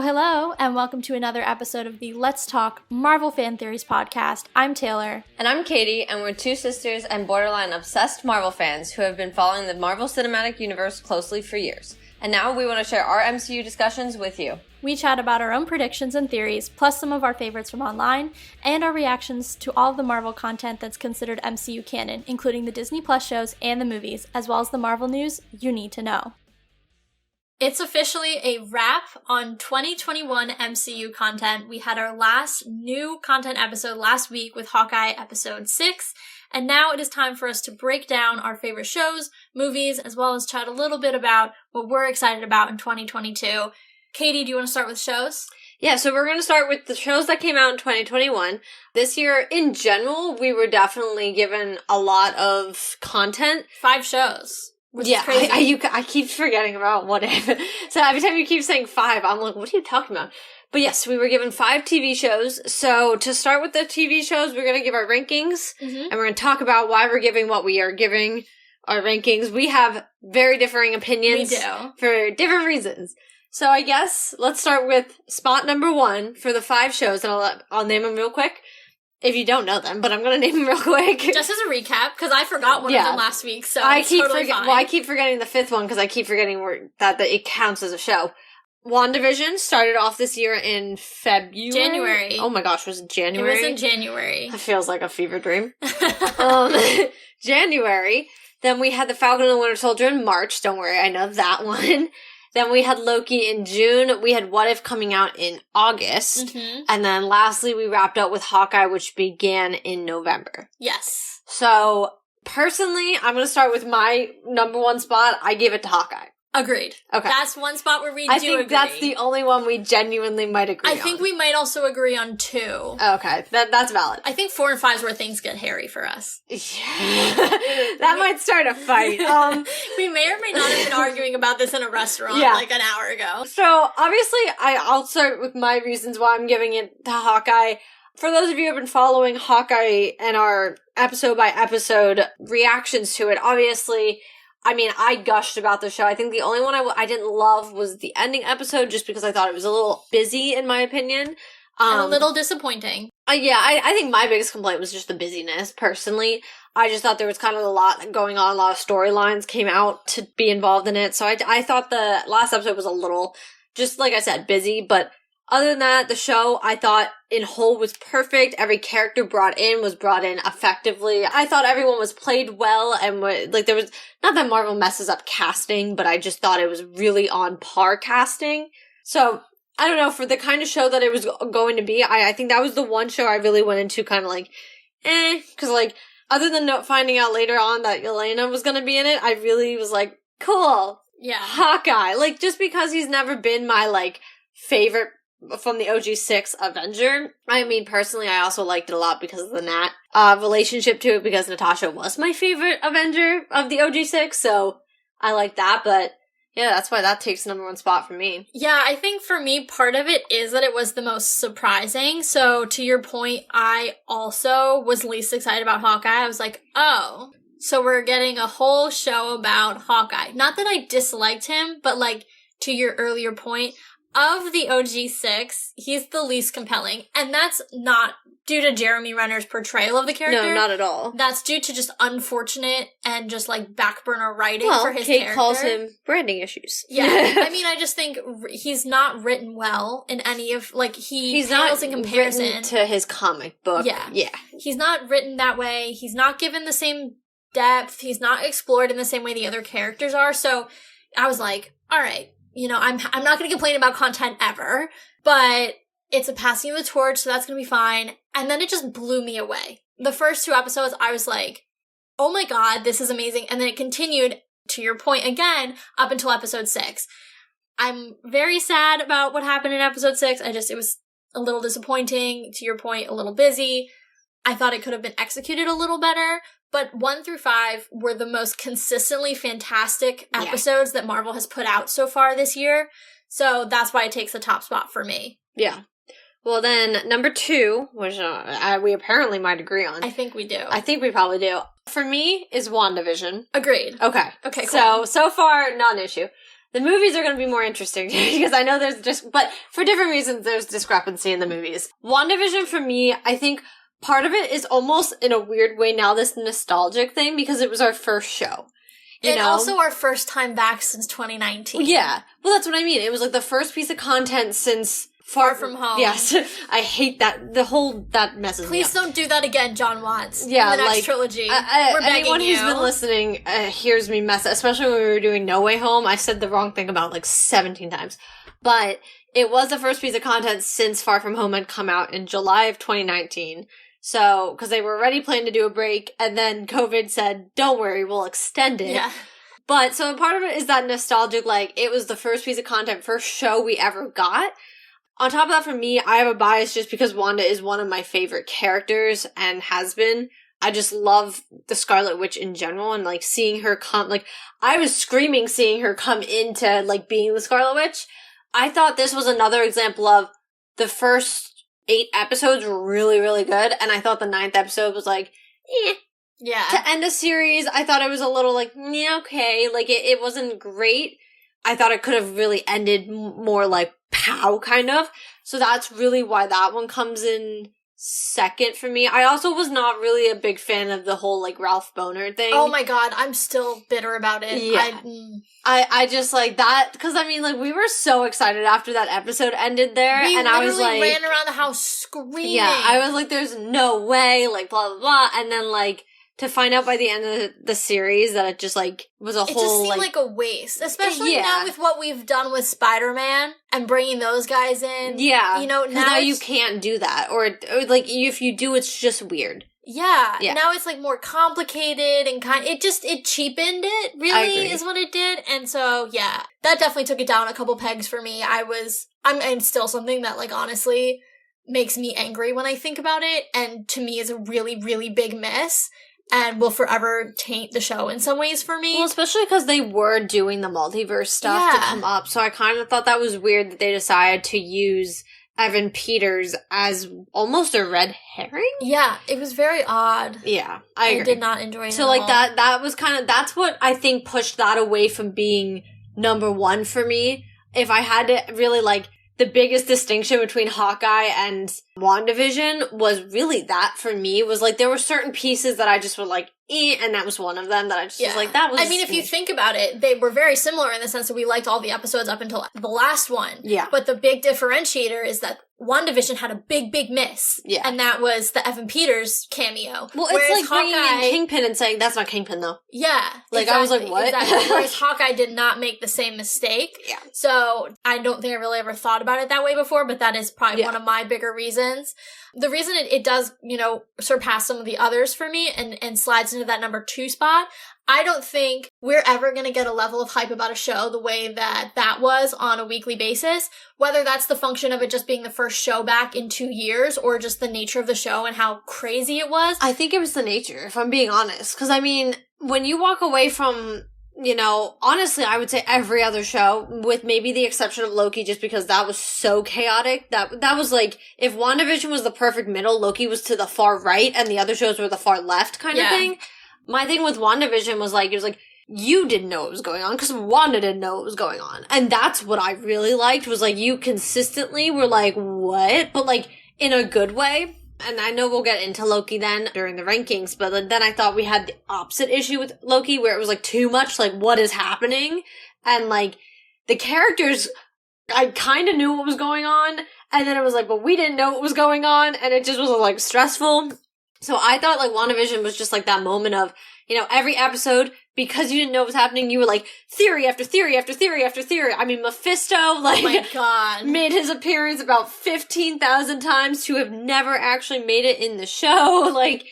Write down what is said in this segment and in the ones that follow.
Hello, and welcome to another episode of the Let's Talk Marvel Fan Theories podcast. I'm Taylor. And I'm Katie, and we're two sisters and borderline obsessed Marvel fans who have been following the Marvel Cinematic Universe closely for years. And now we want to share our MCU discussions with you. We chat about our own predictions and theories, plus some of our favorites from online, and our reactions to all of the Marvel content that's considered MCU canon, including the Disney Plus shows and the movies, as well as the Marvel news you need to know. It's officially a wrap on 2021 MCU content. We had our last new content episode last week with Hawkeye episode 6, and now it is time for us to break down our favorite shows, movies, as well as chat a little bit about what we're excited about in 2022. Katie, do you want to start with shows? Yeah, so we're going to start with the shows that came out in 2021. This year, in general, we were definitely given a lot of content. 5 shows. Which is crazy. I keep forgetting about what if. So every time you keep saying 5, I'm like, what are you talking about? But yes, we were given 5 TV shows. So to start with the TV shows, we're going to give our rankings. And we're going to talk about why we're giving what we are giving our rankings. We have very differing opinions. We do. For different reasons. So I guess let's start with spot number 1 for the 5 shows. And I'll name them real quick. If you don't know them, but I'm going to name them real quick. Just as a recap, because I forgot one of them last week, so I keep totally fine. Well, I keep forgetting the 5th one because I keep forgetting that it counts as a show. WandaVision started off this year in January. Oh my gosh, was it January? It was in January. That feels like a fever dream. January. Then we had The Falcon and the Winter Soldier in March. Don't worry, I know that one. Then we had Loki in June. We had What If coming out in August. And then lastly, we wrapped up with Hawkeye, which began in November. Yes. So, personally, I'm going to start with my number 1 spot. I give it to Hawkeye. Agreed. Okay. That's one spot where we I do think agree. that's the only one we genuinely might agree on. I think we might also agree on 2. Okay, that's valid. I think 4 and 5 is where things get hairy for us. Yeah. That might start a fight. We may or may not have been arguing about this in a restaurant like an hour ago. So, obviously, I'll start with my reasons why I'm giving it to Hawkeye. For those of you who have been following Hawkeye and our episode-by-episode reactions to it, obviously, I mean, I gushed about the show. I think the only one I didn't love was the ending episode, just because I thought it was a little busy, in my opinion. And a little disappointing. I think my biggest complaint was just the busyness, personally. I just thought there was kind of a lot going on, a lot of storylines came out to be involved in it. So I thought the last episode was a little, just like I said, busy, but other than that, the show, I thought, in whole was perfect. Every character was brought in effectively. I thought everyone was played well, and there was, not that Marvel messes up casting, but I just thought it was really on par casting. So, I don't know, for the kind of show that it was going to be, I think that was the one show I really went into kind of like, because other than finding out later on that Yelena was going to be in it, I really was like, cool. Yeah. Hawkeye. Just because he's never been my, favorite from the OG6 Avenger. I mean, personally, I also liked it a lot because of the Nat relationship to it, because Natasha was my favorite Avenger of the OG6, so I like that, but yeah, that's why that takes number 1 spot for me. Yeah, I think for me, part of it is that it was the most surprising. So to your point, I also was least excited about Hawkeye. I was like, oh, so we're getting a whole show about Hawkeye. Not that I disliked him, but to your earlier point, of the OG6, he's the least compelling. And that's not due to Jeremy Renner's portrayal of the character. No, not at all. That's due to just unfortunate and just back burner writing for his character. Kate calls him branding issues. Yeah. I mean, I just think he's not written well in any of, he's not in comparison written to his comic book. Yeah. Yeah. He's not written that way. He's not given the same depth. He's not explored in the same way the other characters are. So I was like, all right. I'm not going to complain about content ever, but it's a passing of the torch, so that's going to be fine. And then it just blew me away. The first 2 episodes, I was like, oh my god, this is amazing. And then it continued, to your point again, up until episode 6. I'm very sad about what happened in episode 6. It was a little disappointing, to your point, a little busy. I thought it could have been executed a little better. But 1 through 5 were the most consistently fantastic episodes that Marvel has put out so far this year. So that's why it takes the top spot for me. Yeah. Well, then, number 2, which we apparently might agree on. I think we do. I think we probably do. For me, is WandaVision. Agreed. Okay. Okay, cool. So far, not an issue. The movies are going to be more interesting because I know but for different reasons, there's discrepancy in the movies. WandaVision for me, I think part of it is almost in a weird way now this nostalgic thing because it was our first show. And also our first time back since 2019. Yeah. Well, that's what I mean. It was like the first piece of content since Far From Home. Yes. I hate that. That messes me up. Please don't do that again, John Watts. Yeah, in the next trilogy. We're begging anyone you. who's been listening hears me mess up, especially when we were doing No Way Home. I said the wrong thing about like 17 times. But it was the first piece of content since Far From Home had come out in July of 2019. So, because they were already planning to do a break, and then COVID said, don't worry, we'll extend it. Yeah. But, so part of it is that nostalgic, like, it was the first piece of content, first show we ever got. On top of that, for me, I have a bias just because Wanda is one of my favorite characters and has been. I just love the Scarlet Witch in general and, like, seeing her come, like, I was screaming seeing her come into, like, being the Scarlet Witch. I thought this was another example of the first 8 episodes were really, really good, and I thought the 9th episode was, like, eh. Yeah. To end a series, I thought it was a little, like, yeah, okay, like, it wasn't great. I thought it could have really ended more, like, pow, kind of. So that's really why that one comes in second for me. I also was not really a big fan of the whole, like, Ralph Boner thing. Oh my god, I'm still bitter about it. Yeah. I just, like, that, because, I mean, like, we were so excited after that episode ended there, and I was like... We ran around the house screaming. Yeah, I was like, there's no way, like, blah, blah, blah, and then, like, to find out by the end of the series that it just, like, was a whole, It just seemed like a waste, especially yeah. now with what we've done with Spider-Man and bringing those guys in. Yeah. You know, now you can't do that, or like, if you do, it's just weird. Yeah. Now it's, like, more complicated and it cheapened it, really, is what it did. And so, yeah, that definitely took it down a couple pegs for me. I'm still something that, like, honestly makes me angry when I think about it, and to me is a really, really big miss. And will forever taint the show in some ways for me. Well, especially because they were doing the multiverse stuff to come up. So I kind of thought that was weird that they decided to use Evan Peters as almost a red herring. Yeah, it was very odd. Yeah, I agree. did not enjoy it. So, like, that was kind of, that's what I think pushed that away from being number one for me. If I had to really, like, the biggest distinction between Hawkeye and WandaVision was really that for me, was like there were certain pieces that I just were like, eh, and that was one of them that I just was like, that was... I mean, if you think about it, they were very similar in the sense that we liked all the episodes up until the last one. Yeah. But the big differentiator is that WandaVision had a big, big miss. Yeah. And that was the Evan Peters cameo. Well, it's like bringing in Kingpin and saying, that's not Kingpin, though. Yeah. Like, exactly, I was like, what? Exactly. Whereas Hawkeye did not make the same mistake. Yeah. So, I don't think I really ever thought about it that way before, but that is probably one of my bigger reasons. The reason it does, you know, surpass some of the others for me and slides into that number 2 spot, I don't think we're ever going to get a level of hype about a show the way that was on a weekly basis, whether that's the function of it just being the first show back in 2 years or just the nature of the show and how crazy it was. I think it was the nature, if I'm being honest. Because, I mean, when you walk away from, you know, honestly, I would say every other show, with maybe the exception of Loki, just because that was so chaotic. That was like, if WandaVision was the perfect middle, Loki was to the far right, and the other shows were the far left kind of thing. My thing with WandaVision was like, it was like, you didn't know what was going on, because Wanda didn't know what was going on. And that's what I really liked, was like, you consistently were like, what? But like, in a good way. And I know we'll get into Loki then during the rankings, but then I thought we had the opposite issue with Loki, where it was like too much, like, what is happening? And like, the characters, I kind of knew what was going on, and then it was like, but we didn't know what was going on, and it just was like stressful. So I thought like WandaVision was just like that moment of, you know, every episode, because you didn't know what was happening, you were like, theory after theory after theory after theory. I mean, Mephisto, like, oh my God, made his appearance about 15,000 times to have never actually made it in the show. Like,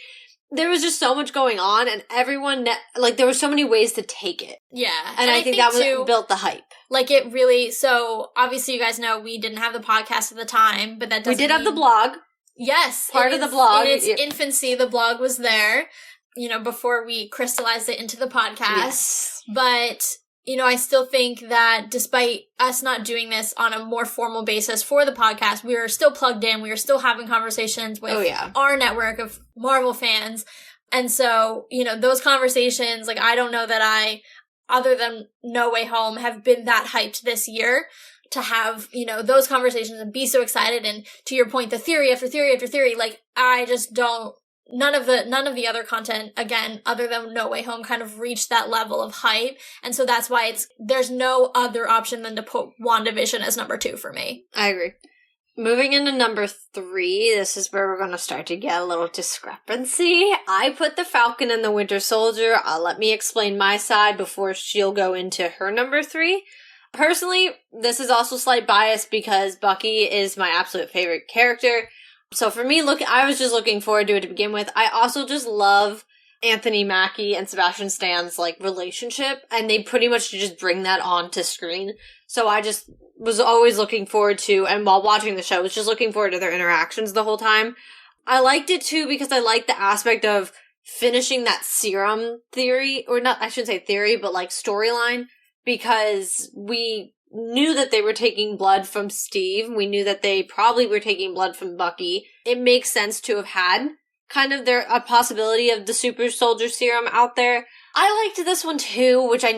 there was just so much going on, and everyone, like, there were so many ways to take it. Yeah. And I think that was built the hype. Like, it really, so, obviously you guys know we didn't have the podcast at the time, but that doesn't We did have the blog. Yes. Part of the blog. In its infancy, the blog was there, you know, before we crystallized it into the podcast. Yes. But, you know, I still think that despite us not doing this on a more formal basis for the podcast, we were still plugged in. We were still having conversations with our network of Marvel fans. And so, you know, those conversations, like, I don't know that I other than No Way Home, have been that hyped this year to have, you know, those conversations and be so excited. And to your point, the theory after theory after theory, like, I just don't, none of the other content, again, other than No Way Home, kind of reached that level of hype. And so that's why there's no other option than to put WandaVision as number 2 for me. I agree. Moving into number 3, this is where we're going to start to get a little discrepancy. I put The Falcon and the Winter Soldier. Let me explain my side before she'll go into her number 3. Personally, this is also slight bias because Bucky is my absolute favorite character. So for me, I was just looking forward to it to begin with. I also just love Anthony Mackie and Sebastian Stan's, like, relationship, and they pretty much just bring that onto screen. So I just was always looking forward to, and while watching the show, was just looking forward to their interactions the whole time. I liked it too because I liked the aspect of finishing that serum theory, or not, I shouldn't say theory, but like storyline, because we knew that they were taking blood from Steve. We knew that they probably were taking blood from Bucky. It makes sense to have had kind of a possibility of the super soldier serum out there. I liked this one too, which I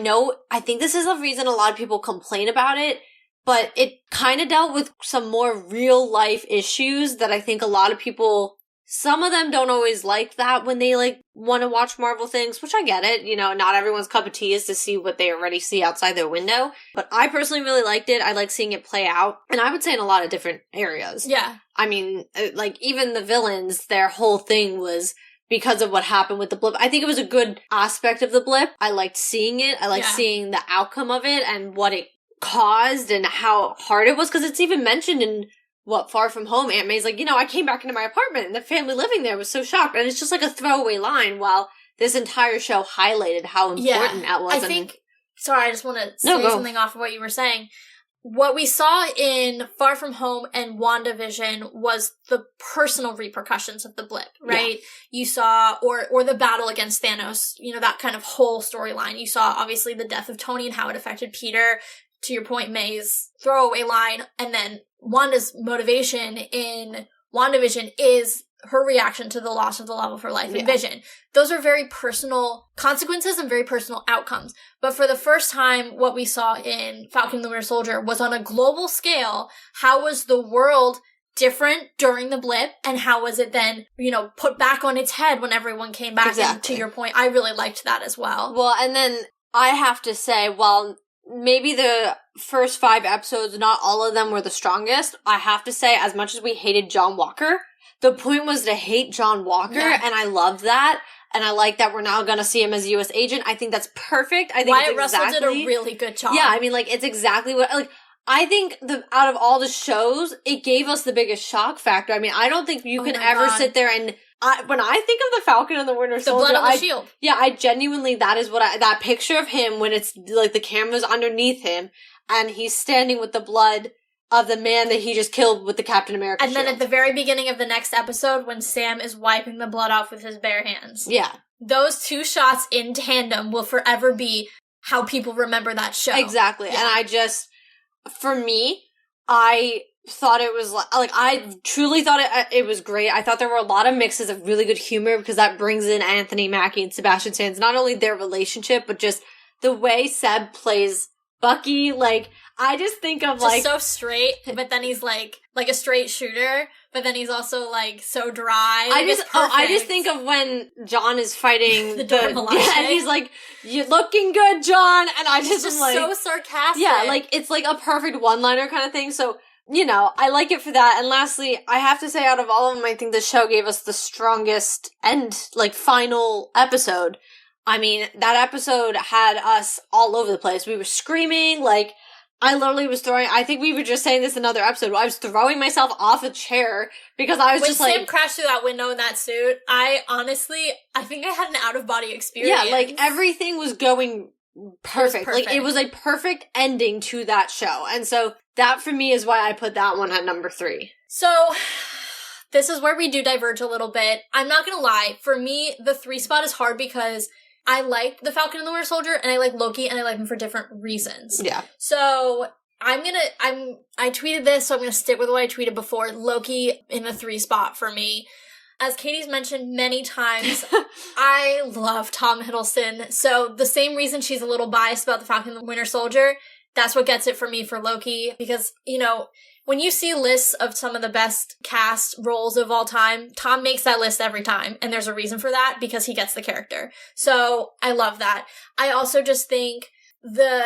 think this is the reason a lot of people complain about it, but it kind of dealt with some more real life issues that I think a lot of people, some of them don't always like that when they like want to watch Marvel things, which I get it. You know, not everyone's cup of tea is to see what they already see outside their window. But I personally really liked it. I like seeing it play out. And I would say in a lot of different areas. Yeah. I mean, like even the villains, their whole thing was because of what happened with the blip. I think it was a good aspect of the blip. I liked seeing it. I liked seeing the outcome of it and what it caused and how hard it was. Because it's even mentioned in Far From Home. Aunt May's like, I came back into my apartment and the family living there was so shocked. And it's just like a throwaway line while this entire show highlighted how important that was. I think, sorry, I just want to say something off of what you were saying. What we saw in Far From Home and WandaVision was the personal repercussions of the blip, right? Yeah. You saw, or the battle against Thanos, that kind of whole storyline. You saw, obviously, the death of Tony and how it affected Peter. To your point, May's throwaway line, and then Wanda's motivation in WandaVision is her reaction to the loss of the love of her life in Vision. Those are very personal consequences and very personal outcomes. But for the first time, what we saw in Falcon and the Winter Soldier was on a global scale. How was the world different during the blip, and how was it then, put back on its head when everyone came back? Exactly. And to your point, I really liked that as well. Well, and then I have to say, while maybe the first 5 episodes, not all of them were the strongest, I have to say, as much as we hated John Walker, the point was to hate John Walker, and I loved that. And I like that we're now going to see him as a U.S. agent. I think that's perfect. I think Wyatt Russell did a really good job. Yeah, I mean, like, it's exactly what, like, I think out of all the shows, it gave us the biggest shock factor. I mean, I don't think you can ever sit there and, when I think of the Falcon and the Winter Soldier, the blood on the shield. Yeah, I genuinely, that is what that picture of him when it's, like, the camera's underneath him, and he's standing with the blood of the man that he just killed with the Captain America shield. And then at the very beginning of the next episode, when Sam is wiping the blood off with his bare hands. Yeah. Those 2 shots in tandem will forever be how people remember that show. Exactly. Yeah. And I just, for me, I thought it was like I truly thought it was great. I thought there were a lot of mixes of really good humor because that brings in Anthony Mackie and Sebastian Stan. Not only their relationship, but just the way Seb plays Bucky. Like, I just think of just so straight, but then he's like a straight shooter, but then he's also like so dry. I just think of when John is fighting the and he's like, "You're looking good, John," and I just am like, so sarcastic. Yeah, like it's like a perfect one-liner kind of thing. So, I like it for that. And lastly, I have to say, out of all of them, I think the show gave us the strongest final episode. I mean, that episode had us all over the place. We were screaming, like, I literally was I think we were just saying this in another episode, I was throwing myself off a chair because I was when just like... When Sam crashed through that window in that suit, I think I had an out-of-body experience. Yeah, like, everything was going perfect. Like, it was a perfect ending to that show. And so, that for me is why I put that one at number 3. So... this is where we do diverge a little bit. I'm not gonna lie, for me, the 3 spot is hard because I like the Falcon and the Winter Soldier, and I like Loki, and I like him for different reasons. Yeah. So, I tweeted this, so I'm gonna stick with what I tweeted before. Loki in the 3 spot for me. As Katie's mentioned many times, I love Tom Hiddleston. So the same reason she's a little biased about the Falcon and the Winter Soldier, that's what gets it for me for Loki. Because, you know, when you see lists of some of the best cast roles of all time, Tom makes that list every time. And there's a reason for that, because he gets the character. So I love that. I also just think the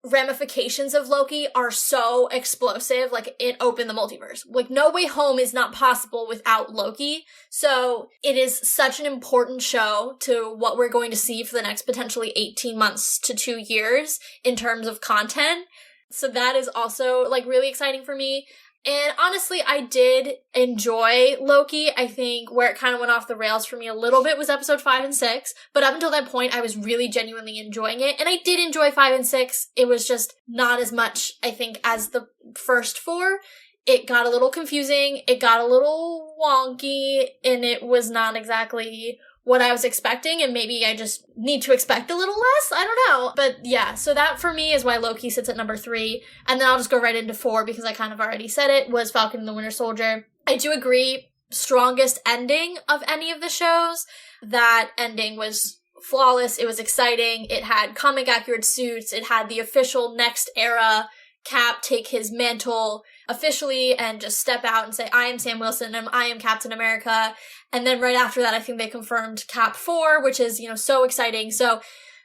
ramifications of Loki are so explosive. Like, it opened the multiverse. Like, No Way Home is not possible without Loki. So it is such an important show to what we're going to see for the next potentially 18 months to 2 years in terms of content. So that is also, like, really exciting for me. And honestly, I did enjoy Loki. I think where it kind of went off the rails for me a little bit was episode 5 and 6. But up until that point, I was really genuinely enjoying it. And I did enjoy 5 and 6. It was just not as much, I think, as the first 4. It got a little confusing. It got a little wonky. And it was not exactly what I was expecting, and maybe I just need to expect a little less. I don't know. But yeah, so that for me is why Loki sits at number 3. And then I'll just go right into 4, because I kind of already said it, was Falcon and the Winter Soldier. I do agree, strongest ending of any of the shows. That ending was flawless. It was exciting. It had comic accurate suits. It had the official next era Cap take his mantle officially and just step out and say, I am Sam Wilson and I am Captain America. And then right after that, I think they confirmed Cap 4, which is, you know, so exciting. So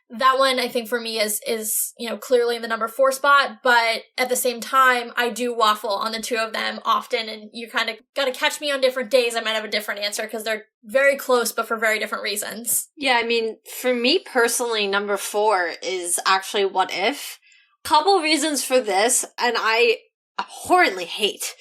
that one, I think for me is, you know, clearly in the number 4 spot. But at the same time, I do waffle on the two of them often. And you kind of got to catch me on different days. I might have a different answer because they're very close, but for very different reasons. Yeah, I mean, for me personally, number 4 is actually What If. Couple reasons for this, and I abhorrently hate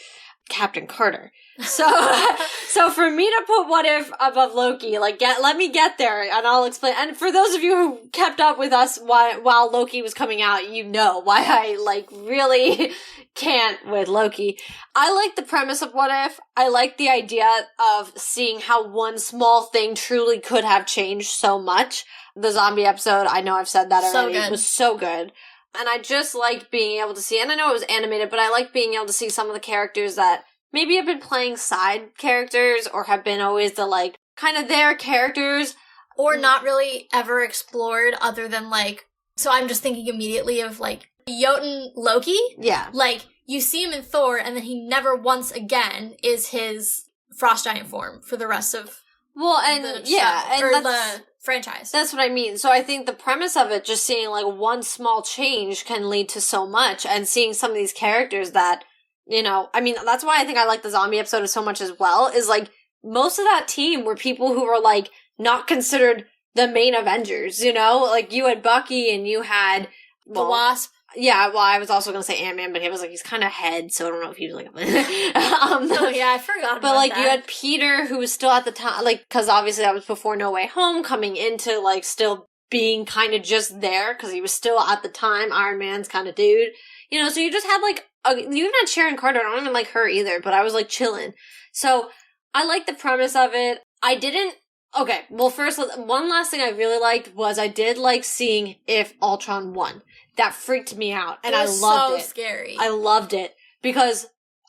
Captain Carter. So for me to put What If above Loki, like, let me get there, and I'll explain. And for those of you who kept up with us while Loki was coming out, you know why I, like, really can't with Loki. I like the premise of What If. I like the idea of seeing how one small thing truly could have changed so much. The zombie episode, I know I've said that already, it was so good. And I just liked being able to see, and I know it was animated, but I like being able to see some of the characters that maybe have been playing side characters or have been always the, like, kind of their characters. Or not really ever explored other than, like, so I'm just thinking immediately of, like, Jotun Loki. Yeah. Like, you see him in Thor, and then he never once again is his Frost Giant form for the rest of the show, or the franchise. That's what I mean. So I think the premise of it, just seeing, like, one small change can lead to so much, and seeing some of these characters that, you know, I mean, that's why I think I like the zombie episode so much as well, is, like, most of that team were people who were, like, not considered the main Avengers, you know? Like, you had Bucky and you had... the Wasp. Yeah, well, I was also going to say Ant-Man, but he was, like, he's kind of head, so I don't know if he was, like... Oh, yeah, I forgot about that. But, like, you had Peter, who was still at the time, like, because obviously that was before No Way Home, coming into, like, still being kind of just there, because he was still, at the time, Iron Man's kind of dude. You know, so you just had, like, you even had Sharon Carter. I don't even like her either, but I was, like, chilling. So, I like the premise of it. I didn't... Okay, well, first, one last thing I really liked was I did like seeing if Ultron won. That freaked me out, and I loved it. So scary. I loved it, because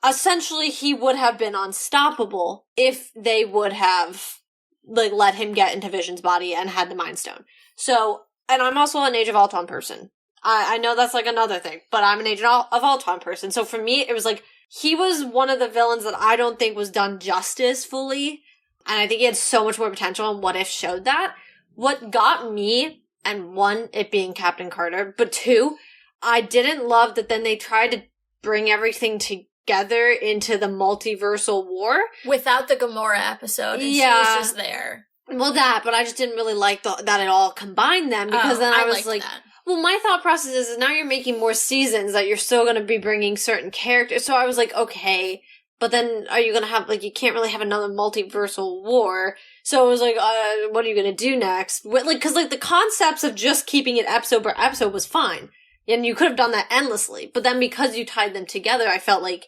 essentially he would have been unstoppable if they would have, like, let him get into Vision's body and had the Mind Stone. So, and I'm also an Age of Ultron person. I know that's, like, another thing, but I'm an Age of Ultron person. So for me, it was like, he was one of the villains that I don't think was done justice fully, and I think he had so much more potential, and What If showed that. What got me, and one, it being Captain Carter, but two, I didn't love that then they tried to bring everything together into the multiversal war. Without the Gamora episode, and she was just there. Well, but I just didn't really like that it all combined them, because then I was like... that. Well, my thought process is now you're making more seasons that you're still going to be bringing certain characters. So I was like, okay, but then are you going to have, like, you can't really have another multiversal war. So I was like, what are you going to do next? Like, cause, like, the concepts of just keeping it episode per episode was fine. And you could have done that endlessly. But then because you tied them together, I felt like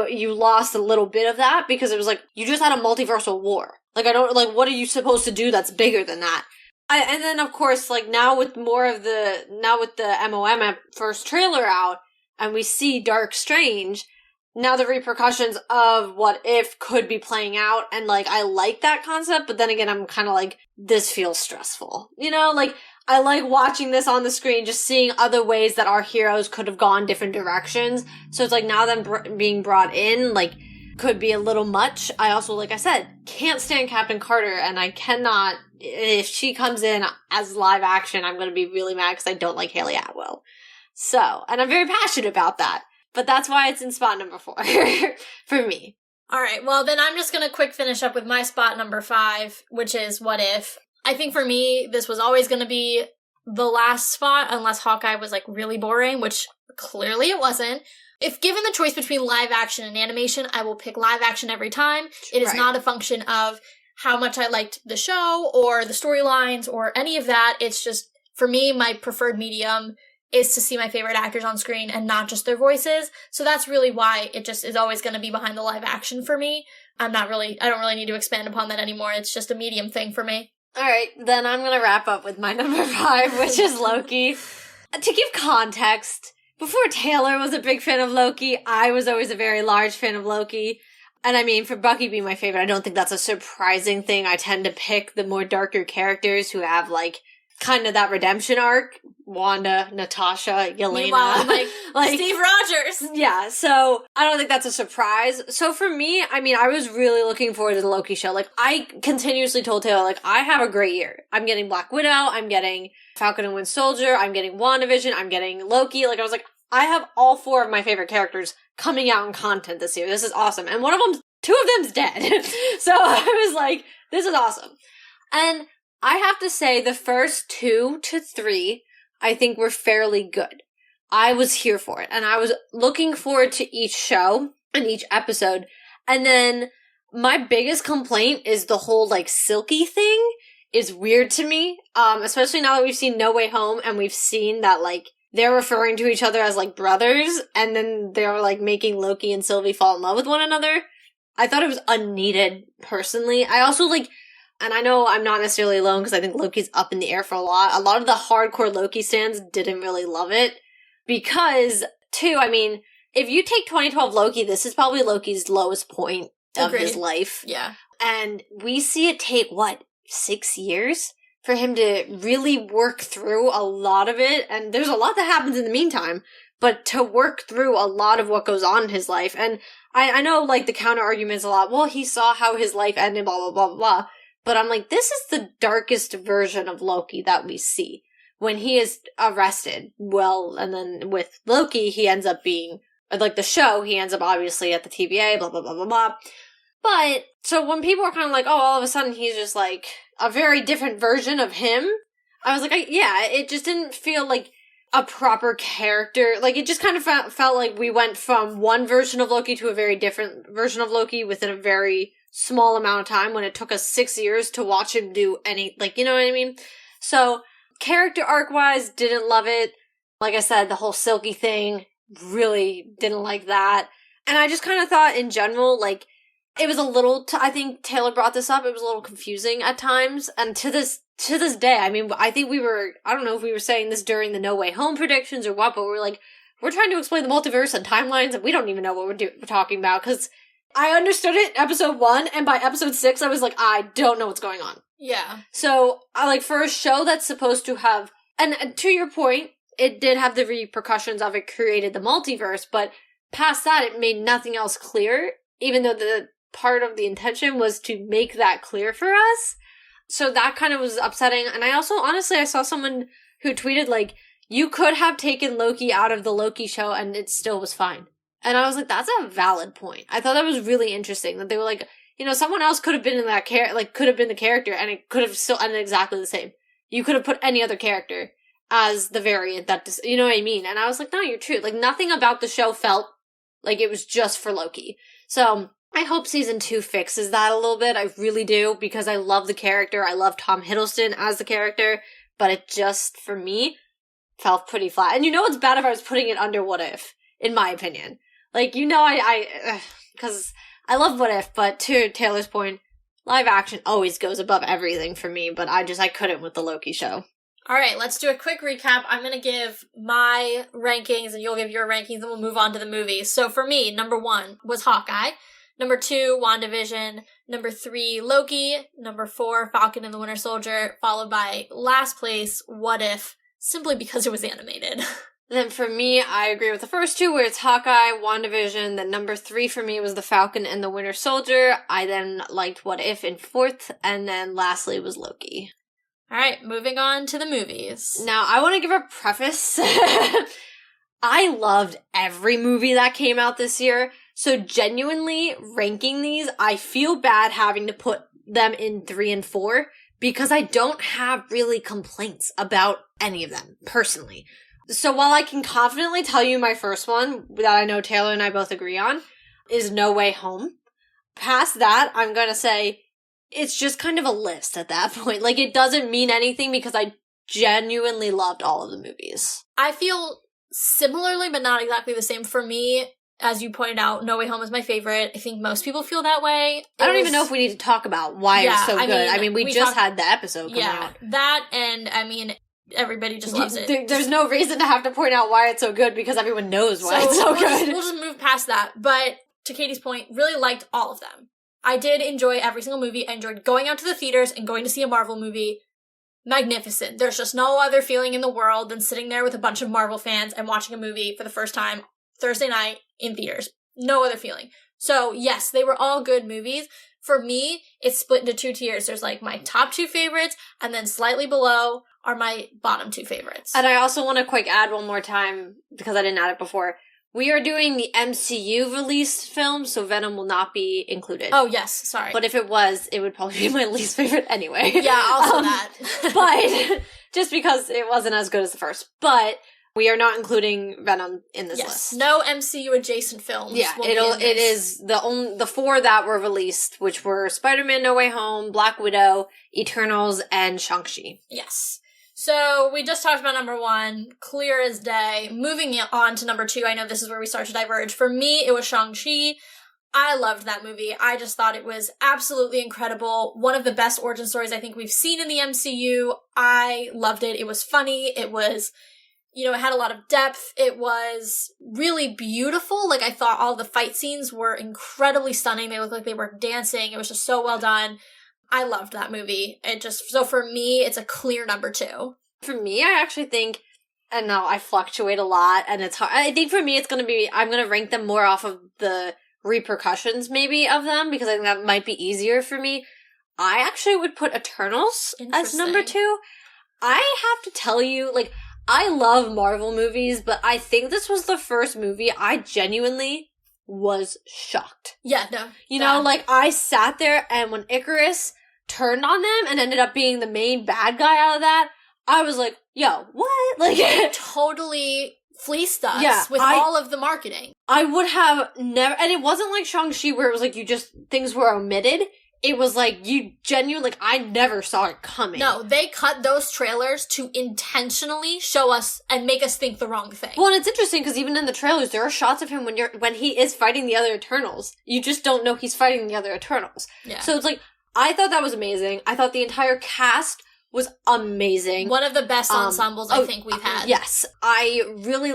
you lost a little bit of that, because it was like, you just had a multiversal war. Like, what are you supposed to do that's bigger than that? And then, of course, like, now with the MOM first trailer out, and we see Dark Strange, now the repercussions of What If could be playing out, and, like, I like that concept, but then again, I'm kind of like, this feels stressful. You know, like, I like watching this on the screen, just seeing other ways that our heroes could have gone different directions. So it's like, now them being brought in, like, could be a little much. I also, like I said, can't stand Captain Carter, and I cannot, if she comes in as live action, I'm gonna be really mad because I don't like Haley Atwell. So, and I'm very passionate about that. But that's why it's in spot number 4 for me. All right, well, then I'm just going to quick finish up with my spot number 5, which is What If. I think for me, this was always going to be the last spot, unless Hawkeye was, like, really boring, which clearly it wasn't. If given the choice between live action and animation, I will pick live action every time. It is not a function of how much I liked the show or the storylines or any of that. It's just, for me, my preferred medium is to see my favorite actors on screen and not just their voices. So that's really why it just is always going to be behind the live action for me. I don't really need to expand upon that anymore. It's just a medium thing for me. All right, then I'm going to wrap up with my number 5, which is Loki. To give context, before Taylor was a big fan of Loki, I was always a very large fan of Loki. And I mean, for Bucky being my favorite, I don't think that's a surprising thing. I tend to pick the more darker characters who have, like, kind of that redemption arc. Wanda, Natasha, Yelena. Meanwhile, like Steve Rogers. Yeah, so I don't think that's a surprise. So for me, I mean, I was really looking forward to the Loki show. Like, I continuously told Taylor, like, I have a great year. I'm getting Black Widow, I'm getting Falcon and Winter Soldier, I'm getting WandaVision, I'm getting Loki. Like, I was like, I have all 4 of my favorite characters coming out in content this year. This is awesome. And two of them's dead. So I was like, this is awesome. And I have to say, the first 2 to 3, I think were fairly good. I was here for it, and I was looking forward to each show and each episode. And then my biggest complaint is the whole, like, Silky thing is weird to me, especially now that we've seen No Way Home, and we've seen that, like, they're referring to each other as, like, brothers, and then they're, like, making Loki and Sylvie fall in love with one another. I thought it was unneeded, personally. I also, like, and I know I'm not necessarily alone because I think Loki's up in the air for a lot. A lot of the hardcore Loki stans didn't really love it. Because, too, I mean, if you take 2012 Loki, this is probably Loki's lowest point of his life. Yeah. And we see it take, 6 years for him to really work through a lot of it. And there's a lot that happens in the meantime. But to work through a lot of what goes on in his life. And I know, like, the counter argument's a lot, well, he saw how his life ended, blah, blah, blah, blah. But I'm like, this is the darkest version of Loki that we see. When he is arrested, well, and then with Loki, he ends up being, like the show, he ends up obviously at the TVA, blah, blah, blah, blah, blah. But, so when people are kind of like, oh, all of a sudden he's just like a very different version of him, I was like, yeah, it just didn't feel like a proper character. Like, it just kind of felt like we went from one version of Loki to a very different version of Loki within a very small amount of time when it took us 6 years to watch him do any, like, you know what I mean? So, character arc-wise, didn't love it. Like I said, the whole Silky thing, really didn't like that. And I just kind of thought, in general, like, it was a little, I think Taylor brought this up, it was a little confusing at times. And to this day, I mean, I think I don't know if we were saying this during the No Way Home predictions or what, but we're like, we're trying to explain the multiverse and timelines, and we don't even know what we're talking about, because I understood it episode 1, and by episode 6, I was like, I don't know what's going on. Yeah. So, for a show that's supposed to have, and to your point, it did have the repercussions of it created the multiverse, but past that, it made nothing else clear, even though the part of the intention was to make that clear for us. So that kind of was upsetting, and I also, honestly, I saw someone who tweeted, like, you could have taken Loki out of the Loki show, and it still was fine. And I was like, that's a valid point. I thought that was really interesting, that they were like, you know, someone else could have been in that could have been the character, and it could have still ended exactly the same. You could have put any other character as the variant that, you know what I mean? And I was like, no, you're true. Like, nothing about the show felt like it was just for Loki. So, I hope season 2 fixes that a little bit. I really do, because I love the character. I love Tom Hiddleston as the character, but it just, for me, felt pretty flat. And you know what's bad if I was putting it under What If, in my opinion. Like, you know, because I love What If, but to Taylor's point, live action always goes above everything for me, but I couldn't with the Loki show. All right, let's do a quick recap. I'm going to give my rankings and you'll give your rankings and we'll move on to the movies. So for me, number 1 was Hawkeye. Number 2, WandaVision. Number 3, Loki. Number 4, Falcon and the Winter Soldier. Followed by last place, What If, simply because it was animated. Then for me, I agree with the first 2 where it's Hawkeye, WandaVision. Then number 3 for me was the Falcon and the Winter Soldier. I then liked What If in 4th. And then lastly was Loki. All right, moving on to the movies. Now, I want to give a preface. I loved every movie that came out this year. So genuinely ranking these, I feel bad having to put them in 3 and 4 because I don't have really complaints about any of them, personally. So while I can confidently tell you my first one, that I know Taylor and I both agree on, is No Way Home. Past that, I'm going to say it's just kind of a list at that point. Like, it doesn't mean anything because I genuinely loved all of the movies. I feel similarly, but not exactly the same. For me, as you pointed out, No Way Home is my favorite. I think most people feel that way. I don't even know if we need to talk about why it's so good. I mean, we just had the episode come out. That, and I mean, everybody just loves it. There's no reason to have to point out why it's so good because everyone knows why it's so good. We'll just move past that. But to Katie's point, really liked all of them. I did enjoy every single movie. I enjoyed going out to the theaters and going to see a Marvel movie. Magnificent. There's just no other feeling in the world than sitting there with a bunch of Marvel fans and watching a movie for the first time Thursday night in theaters. No other feeling. So yes, they were all good movies. For me, it's split into 2 tiers. There's like my top 2 favorites, and then slightly below are my bottom 2 favorites. And I also want to quick add one more time, because I didn't add it before. We are doing the MCU released film, so Venom will not be included. Oh, yes, sorry. But if it was, it would probably be my least favorite anyway. Yeah, also that. But, just because it wasn't as good as the first. But, we are not including Venom in this list. No MCU adjacent films. Yeah, it is the 4 that were released, which were Spider-Man No Way Home, Black Widow, Eternals, and Shang-Chi. Yes. So, we just talked about number 1, clear as day. Moving on to number 2, I know this is where we start to diverge. For me, it was Shang-Chi. I loved that movie. I just thought it was absolutely incredible. One of the best origin stories I think we've seen in the MCU. I loved it. It was funny. It was, it had a lot of depth. It was really beautiful. Like, I thought all the fight scenes were incredibly stunning. They looked like they were dancing. It was just so well done. I loved that movie. So for me, it's a clear number 2. For me, I actually think, and now I fluctuate a lot, and it's hard. I think for me, I'm going to rank them more off of the repercussions, maybe, of them, because I think that might be easier for me. I actually would put Eternals as number 2. I have to tell you, like, I love Marvel movies, but I think this was the first movie I genuinely was shocked. Yeah, no. You know, like, I sat there, and when Icarus turned on them and ended up being the main bad guy out of that, I was like, yo, what? Like, totally fleeced us with all of the marketing. I would have never, and it wasn't like Shang-Chi where it was like things were omitted. It was like, you genuinely, like, I never saw it coming. No, they cut those trailers to intentionally show us and make us think the wrong thing. Well, and it's interesting because even in the trailers, there are shots of him when he is fighting the other Eternals. You just don't know he's fighting the other Eternals. Yeah. So it's like, I thought that was amazing. I thought the entire cast was amazing. One of the best ensembles I think we've had. Yes. I really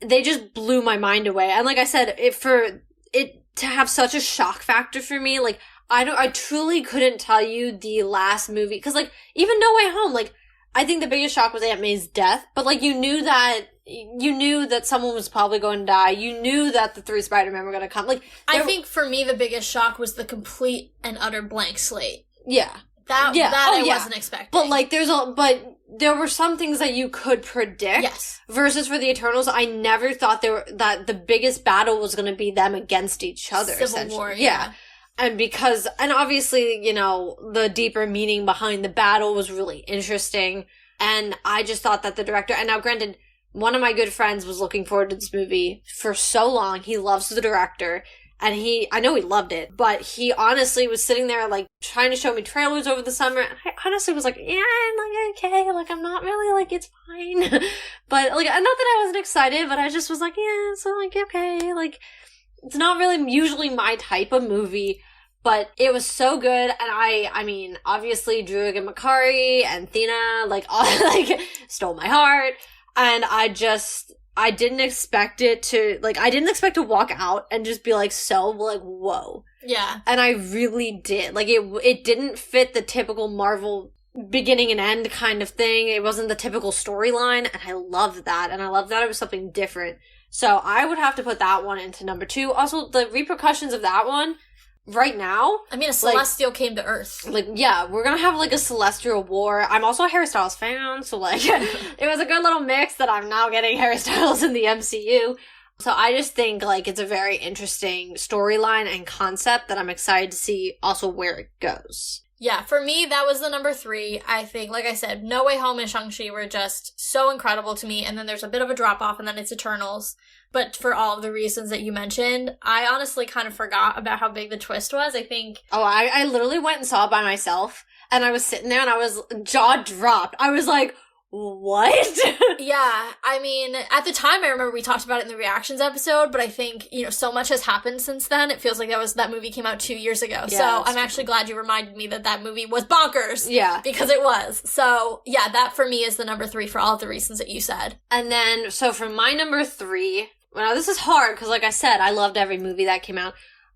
they just blew my mind away. And like I said, for it to have such a shock factor for me, like, I truly couldn't tell you the last movie, because, like, even No Way Home, like, I think the biggest shock was Aunt May's death, but, like, you knew that someone was probably going to die, you knew that the 3 Spider-Men were going to come, like... I think, for me, the biggest shock was the complete and utter blank slate. Yeah. I wasn't expecting. But, like, there were some things that you could predict. Yes. Versus for the Eternals, I never thought that the biggest battle was going to be them against each other, Civil War, yeah. And obviously, the deeper meaning behind the battle was really interesting. And I just thought that the director, and now granted, one of my good friends was looking forward to this movie for so long. He loves the director. And I know he loved it, but he honestly was sitting there, like, trying to show me trailers over the summer. And I honestly was like, yeah, I'm like, okay, like, I'm not really, like, it's fine. But, like, not that I wasn't excited, but I just was like, yeah, so, like, okay, like, it's not really usually my type of movie. But it was so good, and I mean, obviously, Druig and Makari and Thena, like, all, like, stole my heart, and I didn't expect it to, like, I didn't expect to walk out and just be, like, so, like, whoa. Yeah. And I really did. Like, it didn't fit the typical Marvel beginning and end kind of thing. It wasn't the typical storyline, and I loved that, and I loved that it was something different. So I would have to put that one into number 2. Also, the repercussions of that one, right now... I mean, a Celestial came to Earth. Like, yeah, we're gonna have, like, a Celestial war. I'm also a Harry Styles fan, so, like, it was a good little mix that I'm now getting Harry Styles in the MCU. So I just think, like, it's a very interesting storyline and concept that I'm excited to see also where it goes. Yeah, for me, that was the number 3. I think, like I said, No Way Home and Shang-Chi were just so incredible to me, and then there's a bit of a drop-off, and then it's Eternals. But for all of the reasons that you mentioned, I honestly kind of forgot about how big the twist was, I think. Oh, I literally went and saw it by myself, and I was sitting there, and I was jaw dropped. I was like, what? Yeah, I mean, at the time, I remember we talked about it in the reactions episode, but I think, you know, so much has happened since then. It feels like that movie came out 2 years ago. Yeah, so I'm actually glad you reminded me that movie was bonkers. Yeah. Because it was. So, yeah, that for me is the number 3 for all of the reasons that you said. And then, so for my number 3, well, this is hard, because like I said, I loved every movie that came out.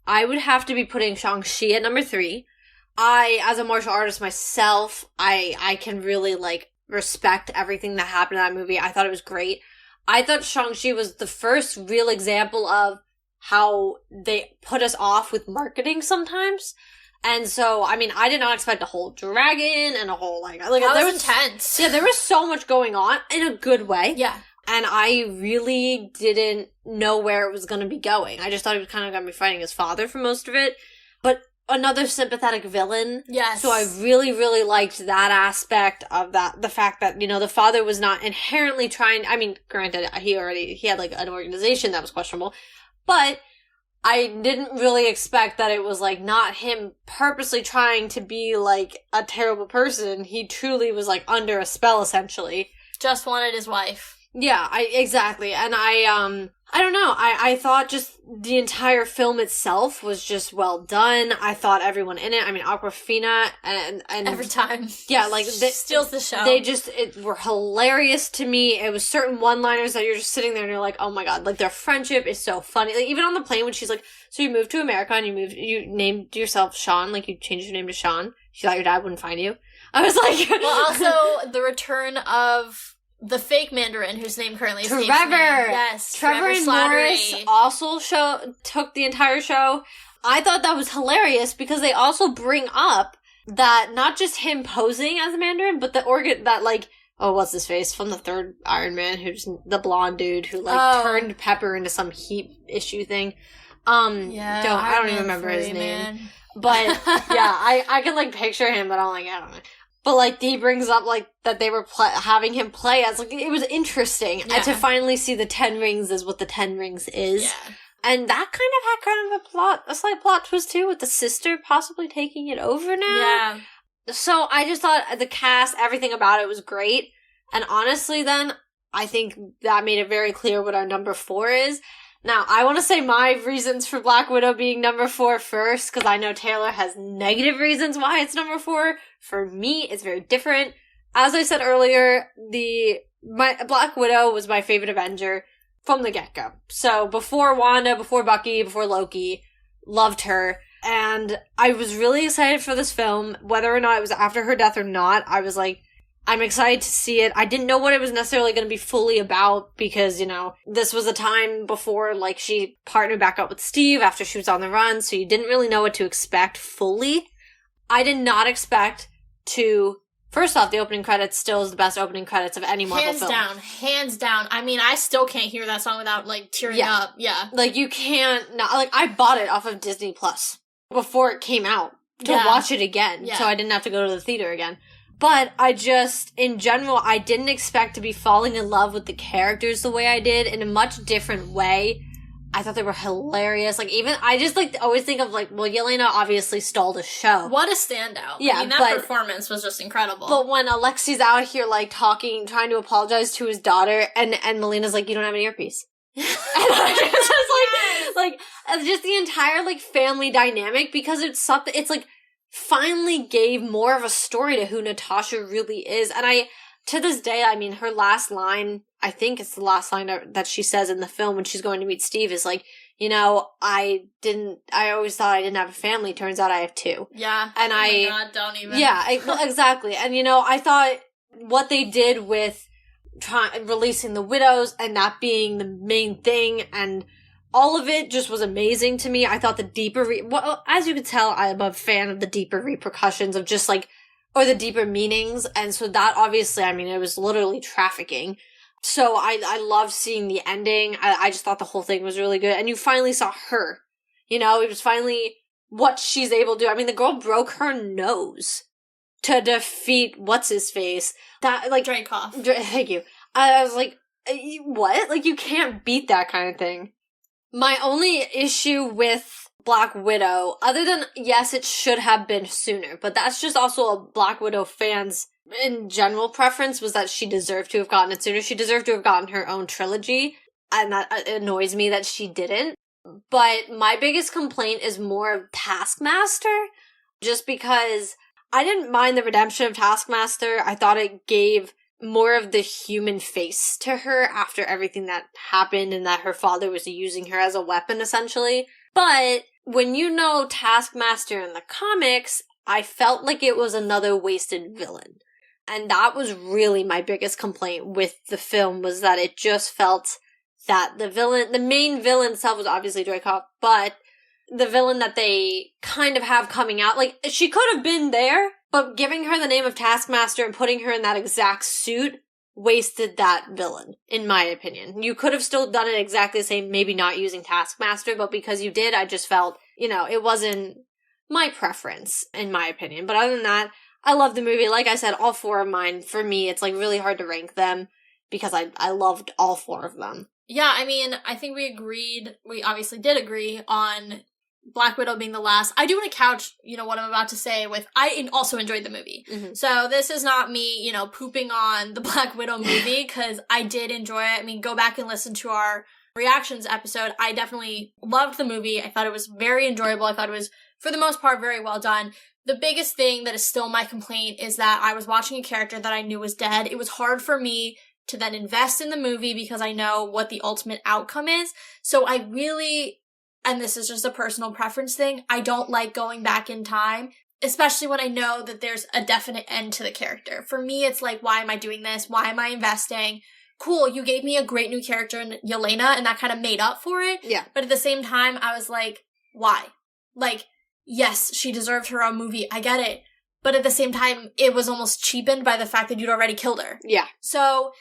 I would have to be putting Shang-Chi at number 3. As a martial artist myself, I can really, like, respect everything that happened in that movie. I thought it was great. I thought Shang-Chi was the first real example of how they put us off with marketing sometimes. And so, I mean, I did not expect a whole dragon and a whole, like that there was intense. Yeah, there was so much going on in a good way. Yeah. And I really didn't know where it was going to be going. I just thought he was kind of going to be fighting his father for most of it. But another sympathetic villain. Yes. So I really, really liked that aspect of that. The fact that, you know, the father was not inherently trying, I mean, granted, he had like an organization that was questionable, but I didn't really expect that it was like not him purposely trying to be like a terrible person. He truly was like under a spell, essentially. Just wanted his wife. Yeah, exactly. And I don't know. I thought just the entire film itself was just well done. I thought everyone in it, I mean, Awkwafina and every time. Yeah, like steals the show. They just were hilarious to me. It was certain one-liners that you're just sitting there and you're like, oh my god, like their friendship is so funny. Like even on the plane when she's like, so you moved to America and you named yourself Sean, like you changed your name to Sean. She thought your dad wouldn't find you. I was like, well, also the return of the fake Mandarin, whose name currently escapes me. Yes, Trevor and Morris also took the entire show. I thought that was hilarious because they also bring up that not just him posing as a Mandarin, but the organ that like, oh, what's his face from the third Iron Man, who's the blonde dude who like turned Pepper into some heat issue thing. I don't even remember his name. Man. But yeah, I can like picture him, but I'm like, I don't know. But, like, he brings up, like, that they were having him play as, like, it was interesting. Yeah. And to finally see the 10 Rings is what the 10 Rings is. Yeah. And that kind of had a slight plot twist, too, with the sister possibly taking it over now. Yeah. So, I just thought the cast, everything about it was great. And honestly, then, I think that made it very clear what our number 4 is. Now, I want to say my reasons for Black Widow being number 4 first, because I know Taylor has negative reasons why it's number 4. For me, it's very different. As I said earlier, my Black Widow was my favorite Avenger from the get-go. So, before Wanda, before Bucky, before Loki, loved her. And I was really excited for this film, whether or not it was after her death or not. I was like, I'm excited to see it. I didn't know what it was necessarily going to be fully about because, you know, this was a time before, like, she partnered back up with Steve after she was on the run, so you didn't really know what to expect fully. I did not expect to... First off, the opening credits still is the best opening credits of any Marvel film. Hands down. I mean, I still can't hear that song without, like, tearing up. Yeah. Like, you can't... Not, like, I bought it off of Disney Plus before it came out to watch it again, so I didn't have to go to the theater again. But I just, in general, I didn't expect to be falling in love with the characters the way I did in a much different way. I thought they were hilarious. Like, even, I just, like, always think of, like, well, Yelena obviously stole the show. What a standout. Yeah, I mean, that performance was just incredible. But when Alexi's out here, like, talking, trying to apologize to his daughter, and Melina's like, you don't have an earpiece. And I just just the entire, like, family dynamic, because it's something, it's, like, finally gave more of a story to who Natasha really is. And to this day, I mean, her last line, I think it's the last line that she says in the film when she's going to meet Steve, is like, you know, I always thought I didn't have a family. Turns out I have two. Yeah. And oh my God, don't even. Yeah, exactly. And, you know, I thought what they did with releasing the widows and that being the main thing, and all of it just was amazing to me. I thought the deeper, well, as you can tell, I'm a fan of the deeper repercussions of just, like, or the deeper meanings. And so that, obviously, I mean, it was literally trafficking. So I loved seeing the ending. I just thought the whole thing was really good. And you finally saw her. You know, it was finally what she's able to do. I mean, the girl broke her nose to defeat what's-his-face. That, like... Dreykov. Thank you. I was like, what? Like, you can't beat that kind of thing. My only issue with Black Widow, other than, yes, it should have been sooner, but that's just also a Black Widow fan's in general preference, was that she deserved to have gotten it sooner. She deserved to have gotten her own trilogy, and that annoys me that she didn't. But my biggest complaint is more of Taskmaster, just because I didn't mind the redemption of Taskmaster. I thought it gave more of the human face to her after everything that happened, and that her father was using her as a weapon, essentially. But when you know Taskmaster in the comics, I felt like it was another wasted villain. And that was really my biggest complaint with the film, was that it just felt that the main villain itself was obviously Dreykov, but the villain that they kind of have coming out, like, she could have been there, but giving her the name of Taskmaster and putting her in that exact suit wasted that villain, in my opinion. You could have still done it exactly the same, maybe not using Taskmaster, but because you did, I just felt, you know, it wasn't my preference, in my opinion. But other than that, I love the movie. Like I said, all four of mine, for me, it's, like, really hard to rank them, because I loved all four of them. Yeah, I mean, I think we obviously did agree on Black Widow being the last. I do want to couch, you know, what I'm about to say with, I also enjoyed the movie. Mm-hmm. So this is not me, you know, pooping on the Black Widow movie, because I did enjoy it. I mean, go back and listen to our reactions episode. I definitely loved the movie. I thought it was very enjoyable. I thought it was, for the most part, very well done. The biggest thing that is still my complaint is that I was watching a character that I knew was dead. It was hard for me to then invest in the movie because I know what the ultimate outcome is. So I really, and this is just a personal preference thing, I don't like going back in time, especially when I know that there's a definite end to the character. For me, it's like, why am I doing this? Why am I investing? Cool, you gave me a great new character in Yelena, and that kind of made up for it. Yeah. But at the same time, I was like, why? Like, yes, she deserved her own movie. I get it. But at the same time, it was almost cheapened by the fact that you'd already killed her. Yeah. So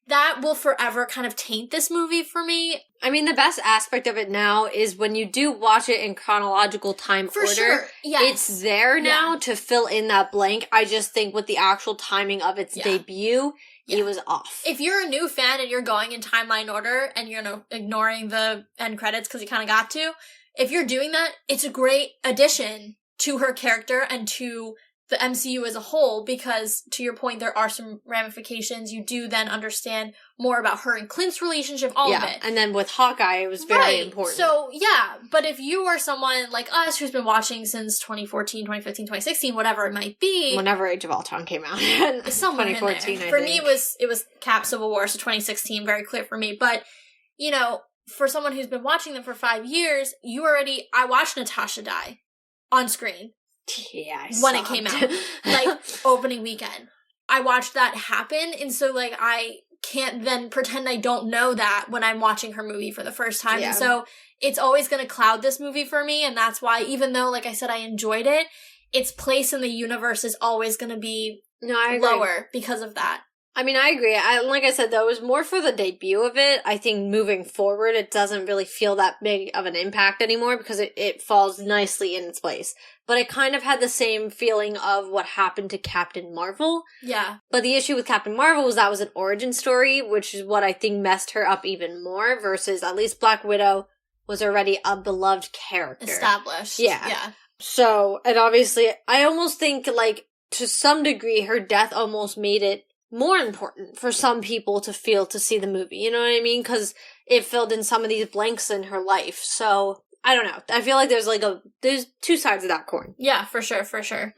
that will forever kind of taint this movie for me. I mean, the best aspect of it now is when you do watch it in chronological time For order, sure. Yes. It's there now to fill in that blank. I just think with the actual timing of its debut, it was off. If you're a new fan and you're going in timeline order and you're ignoring the end credits because you kind of got to, if you're doing that, it's a great addition to her character and to the MCU as a whole, because to your point, there are some ramifications. You do then understand more about her and Clint's relationship, all of it. And then with Hawkeye, it was very important. So, yeah, but if you are someone like us who's been watching since 2014, 2015, 2016, whatever it might be. Whenever Age of Ultron came out. Somewhere 2014, in there. I For think. me, it was Cap Civil War, so 2016, very clear for me. But, you know, for someone who's been watching them for 5 years, I watched Natasha die on screen. Yeah, when it came out, like, opening weekend. I watched that happen, and so, like, I can't then pretend I don't know that when I'm watching her movie for the first time. Yeah. And so it's always going to cloud this movie for me, and that's why, even though, like I said, I enjoyed it, its place in the universe is always going to be lower because of that. I mean, I agree. Like I said, though, it was more for the debut of it. I think moving forward, it doesn't really feel that big of an impact anymore because it falls nicely in its place. But it kind of had the same feeling of what happened to Captain Marvel. Yeah. But the issue with Captain Marvel was that was an origin story, which is what I think messed her up even more, versus at least Black Widow was already a beloved character. Established. Yeah. So, and obviously, I almost think, like, to some degree, her death almost made it more important for some people to feel to see the movie. You know what I mean? Because it filled in some of these blanks in her life. So, I don't know. I feel like there's two sides of that coin. Yeah, for sure, for sure.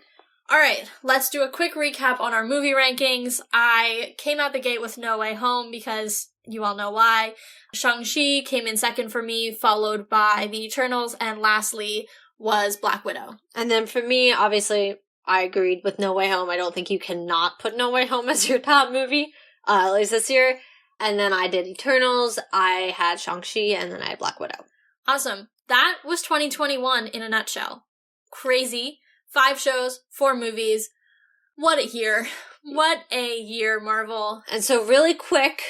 All right, let's do a quick recap on our movie rankings. I came out the gate with No Way Home because you all know why. Shang-Chi came in second for me, followed by The Eternals, and lastly was Black Widow. And then for me, obviously, I agreed with No Way Home. I don't think you cannot put No Way Home as your top movie, at least this year. And then I did Eternals, I had Shang-Chi, and then I had Black Widow. Awesome. That was 2021 in a nutshell. Crazy. 5 shows, 4 movies. What a year. What a year, Marvel. And so really quick,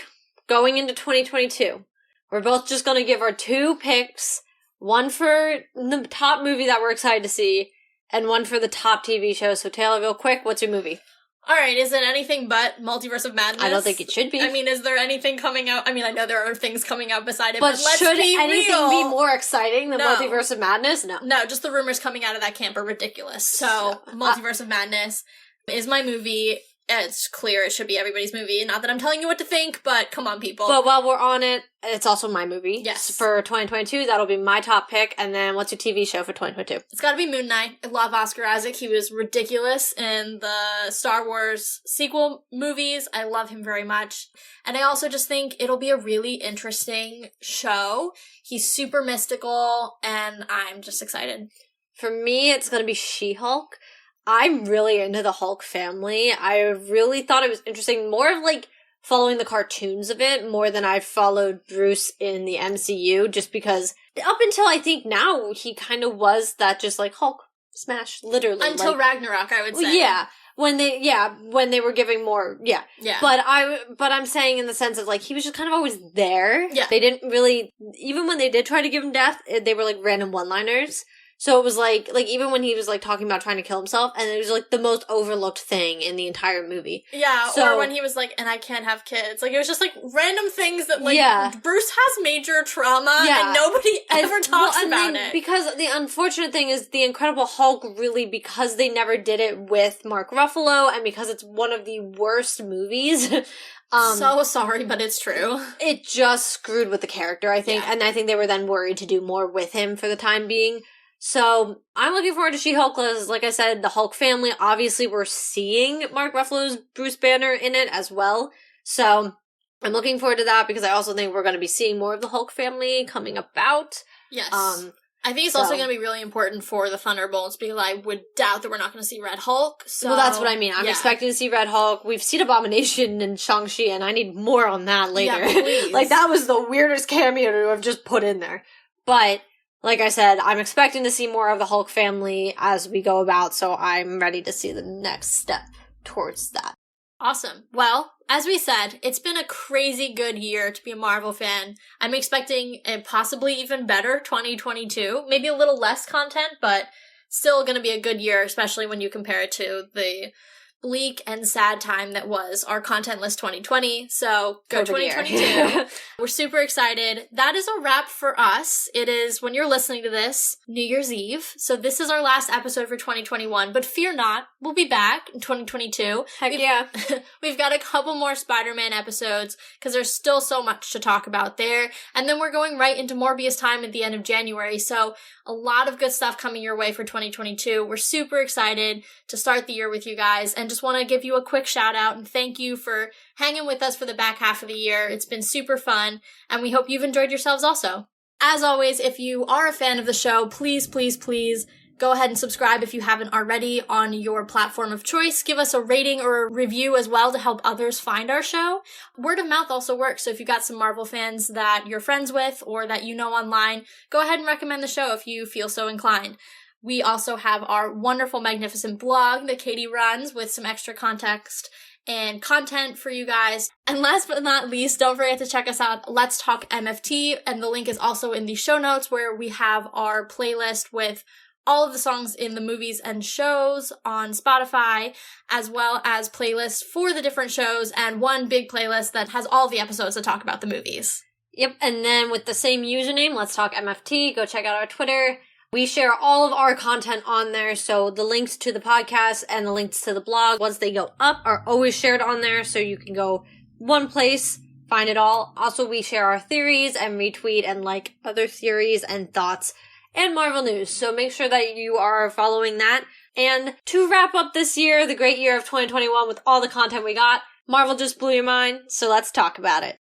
going into 2022, we're both just going to give our 2 picks. One for the top movie that we're excited to see, and one for the top TV show. So Taylor, real quick, what's your movie? All right, is it anything but Multiverse of Madness? I don't think it should be. I mean, is there anything coming out? I mean, I know there are things coming out beside it, but let's should be anything real. be more exciting than Multiverse of Madness? No. No, just the rumors coming out of that camp are ridiculous. So, Multiverse of Madness is my movie. It's clear it should be everybody's movie. Not that I'm telling you what to think, but come on, people. But while we're on it, it's also my movie. Yes. For 2022, that'll be my top pick. And then what's your TV show for 2022? It's gotta be Moon Knight. I love Oscar Isaac. He was ridiculous in the Star Wars sequel movies. I love him very much. And I also just think it'll be a really interesting show. He's super mystical, and I'm just excited. For me, it's gonna be She-Hulk. I'm really into the Hulk family. I really thought it was interesting, more of like following the cartoons of it more than I followed Bruce in the MCU, just because up until I think now he kind of was that just like Hulk smash, literally. Until like, Ragnarok, I would say. Yeah. When they were giving more, yeah. But I'm saying in the sense of like, he was just kind of always there. Yeah. They didn't really, even when they did try to give him death, they were like random one-liners. So it was like even when he was like talking about trying to kill himself, and it was like the most overlooked thing in the entire movie. Yeah, so, or when he was like, and I can't have kids. Like, it was just like random things that like, Bruce has major trauma, and nobody ever talks about it. Because the unfortunate thing is the Incredible Hulk really, because they never did it with Mark Ruffalo, and because it's one of the worst movies. So sorry, but it's true. It just screwed with the character, I think, and I think they were then worried to do more with him for the time being. So, I'm looking forward to She-Hulk, because, like I said, the Hulk family, obviously we're seeing Mark Ruffalo's Bruce Banner in it as well. So, I'm looking forward to that, because I also think we're going to be seeing more of the Hulk family coming about. Yes. I think it's also going to be really important for the Thunderbolts, because I would doubt that we're not going to see Red Hulk. So, well, that's what I mean. I'm expecting to see Red Hulk. We've seen Abomination and Shang-Chi, and I need more on that later. Yeah, please. Like, that was the weirdest cameo to have just put in there. But like I said, I'm expecting to see more of the Hulk family as we go about, so I'm ready to see the next step towards that. Awesome. Well, as we said, it's been a crazy good year to be a Marvel fan. I'm expecting a possibly even better 2022. Maybe a little less content, but still going to be a good year, especially when you compare it to the bleak and sad time that was our content list 2020. So go 2022. We're super excited. That is a wrap for us. It is, when you're listening to this, New Year's Eve. So this is our last episode for 2021, but fear not, we'll be back in 2022. Heck yeah. We've got a couple more Spider-Man episodes because there's still so much to talk about there. And then we're going right into Morbius time at the end of January. So a lot of good stuff coming your way for 2022. We're super excited to start the year with you guys, and just want to give you a quick shout out and thank you for hanging with us for the back half of the year. It's been super fun, and we hope you've enjoyed yourselves also. As always, if you are a fan of the show, please, please, please go ahead and subscribe if you haven't already on your platform of choice. Give us a rating or a review as well to help others find our show. Word of mouth also works, so if you've got some Marvel fans that you're friends with or that you know online, go ahead and recommend the show if you feel so inclined. We also have our wonderful, magnificent blog that Katie runs with some extra context and content for you guys. And last but not least, don't forget to check us out, Let's Talk MFT, and the link is also in the show notes where we have our playlist with all of the songs in the movies and shows on Spotify, as well as playlists for the different shows, and one big playlist that has all the episodes that talk about the movies. Yep, and then with the same username, Let's Talk MFT, go check out our Twitter. We share all of our content on there, so the links to the podcast and the links to the blog, once they go up, are always shared on there, so you can go one place, find it all. Also, we share our theories and retweet and like other theories and thoughts and Marvel news, so make sure that you are following that. And to wrap up this year, the great year of 2021 with all the content we got, Marvel just blew your mind, so let's talk about it.